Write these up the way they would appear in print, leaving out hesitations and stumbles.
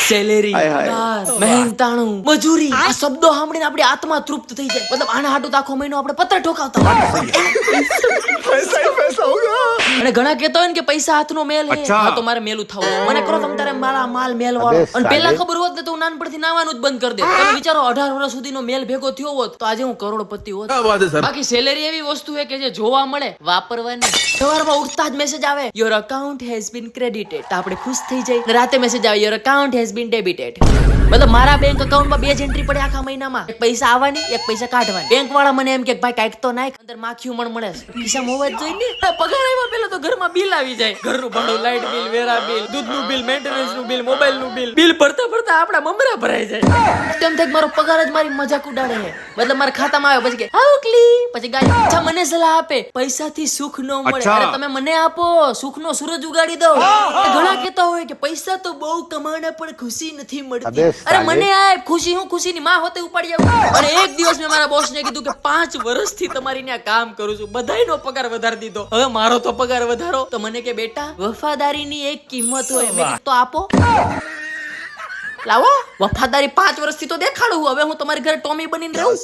Salary, મહેનતાણું, મજૂરી, આ શબ્દો સાંભળીને આપણી આત્મા તૃપ્ત થઈ જાય. મતલબ આના હાટુ તો આખો મહિનો આપણે પત્તા ઠોકાવતા અને ઘણા કહેતા હોય ને કે પૈસા હાથનો મેલ હે. હા તો મારે મેલું થવું છે. મને કરો તમ તારે મારા માલ મેલ વાળો. અને પહેલા ખબર હોત ને તો હું નાનપણથી નાવાનું જ બંધ કરી દે. તમે વિચારો 18 વર્ષ સુધીનો મેલ ભેગો થયો હોત તો આજે હું કરોડપતિ હોત. બાકી સેલેરી એવી વસ્તુ છે કે જે જોવા મળે, વાપરવાની. સવારમાં ઉઠતા જ મેસેજ આવે your account has been credited. તો આપણે ખુશ થઈ જાય. રાતે મેસેજ આવે યોર અકાઉન્ટ હેઝ બીન ડેબિટેડ. મતલબ મારા બેંક અકાઉન્ટમાં 2 જ એન્ટ્રી પડે આખા મહિનામાં. એક પૈસા આવવાની, એક પૈસા કાઢવાની. બેંક વાળા મને એમ કે ભાઈ કાંઈક તો નાખ, અંદર માખીયું મણ મળે છે. ખિસ્સામાં હોવા જ જોઈએ ને. પગાર આવ્યા પેલા તો ઘરમાં બિલ આવી જાય. ઘરનું ભાડું, લાઇટ બિલ, વેરા બિલ, દૂધનું બિલ, મેન્ટેનન્સનું બિલ, મોબાઈલનું બિલ. બિલ ભરતા ભરતા આપડા મમરા ભરાઈ જાય. તેમ થાય મારો પગાર જ મારી મજાક ઉડાડે છે. મતલબ મારા ખાતામાં આવે પછી કે હાઉકલી, પછી ગાય અચ્છા મને સલાહ આપે પૈસાથી સુખ ન મળે. અરે તમે મને આપો, સુખનો સૂરજ ઉગાડી દો. ઘણા કહેતા હોય કે પૈસા તો બહુ કમાણા પણ ખુશી નથી મળતી. અરે મને આ ખુશી, હું ખુશીની માં હોતે ઉપાડી આવું. અને એક દિવસ મેં મારા બોસને કીધું કે 5 વર્ષથી તમારી ત્યાં કામ કરું છું, બધાયનો પગાર વધારી દીધો, હવે મારો તો પગાર વધારો. તો મને કે બેટા વફાદારીની એક કિંમત હોય. મેં કીધું તો આપો, લાવો વફાદારી 5 વર્ષથી તો દેખાડું. હવે હું તમારી ઘરે ટોમી બનીને રહું.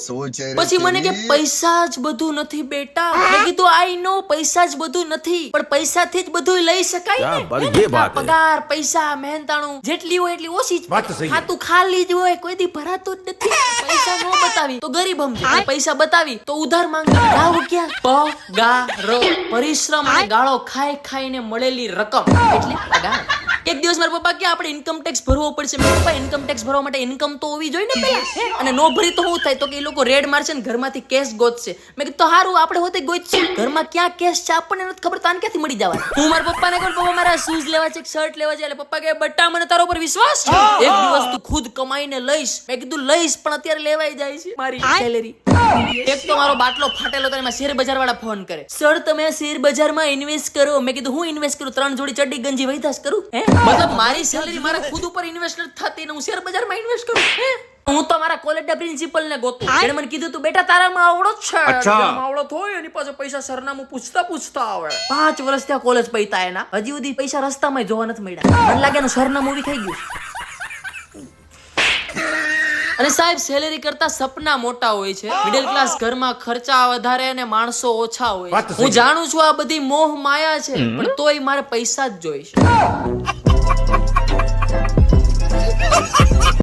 પછી મને કે પૈસા જ બધું નથી બેટા. મેં કીધું આઈ નો પૈસા જ બધું નથી, પણ પૈસાથી જ બધું લઈ શકાય ને. પગાર, પૈસા, મહેનતાણું જેટલી હોય એટલી ઓછી જ. ખાતું ખાલી જ હોય, કોઈ દી ભરાતું જ નથી. પૈસા નો બતાવી તો ગરીબ સમજે, પૈસા બતાવી તો ઉધાર માંગે. લાવ ક્યાં પગાર, પરિશ્રમ અને ગાળો ખાઈ ખાઈને મળેલી રકમ એટલે પગાર. એક દિવસ મારા પપ્પા કે આપણે ઇન્કમ ટેક્સ ભરવો પડશે. મેં પપ્પા ઇન્કમ ટેક્સ ભરવા માટે ઇન્કમ તો હોવી જોઈએ ને પેલા. અને નો ભરી તો શું થાય? તો કે એ લોકો રેડ મારશે ને ઘરમાંથી કેશ ગોતશે. મેં કીધું તો હારું આપણે હોતે ગોતશું. ઘરમાં ક્યાં કેશ છે આપણને નથી ખબર, તાન ક્યાંથી મળી જવા. હું મારા પપ્પાને કહું પપ્પા મારા શૂઝ લેવા છે, શર્ટ લેવા છે. એટલે પપ્પા કહે બટ્ટા મને તારો પર વિશ્વાસ છે, એક દિવસ તું ખુદ કમાઈને લઈશ. મેં કીધું લઈશ પણ અત્યારે લેવાઈ જાય છે મારી સેલેરી. એક તો મારો બાટલો ફાટેલો તો એમાં શેર બજાર વાળા ફોન કરે, સર તમે શેર બજારમાં ઇન્વેસ્ટ કરો. મેં કીધું હું ઇન્વેસ્ટ કરું? 3 જોડી ચડ્ડી ગંજી વૈધાસ કરું? હે મતલબ મારી સેલેરી મારા ખુદ ઉપર ઇન્વેસ્ટ થતી ને હું શેર બજારમાં ઇન્વેસ્ટ કરું? હે હું તો મારા કોલેજના પ્રિન્સિપલ ને ગોતું. એને મને કીધું તું બેટા તારામાં આવડો જ છે, આવડો હોય એની પાસે પૈસા સરનામું પૂછતા આવે. 5 વર્ષ ત્યાં કોલેજ પૈતા એના, હજી સુધી પૈસા રસ્તામાં જોવા નથી મળ્યા. મને લાગે એનું સરનામું બી થઈ ગયું. અને સાહેબ સેલેરી કરતા સપના મોટા હોય છે. મિડલ ક્લાસ ઘરમાં ખર્ચા વધારે અને માણસો ઓછા હોય. હું જાણું છું આ બધી મોહ માયા છે, પણ તોય મારે પૈસા જ જોઈશે.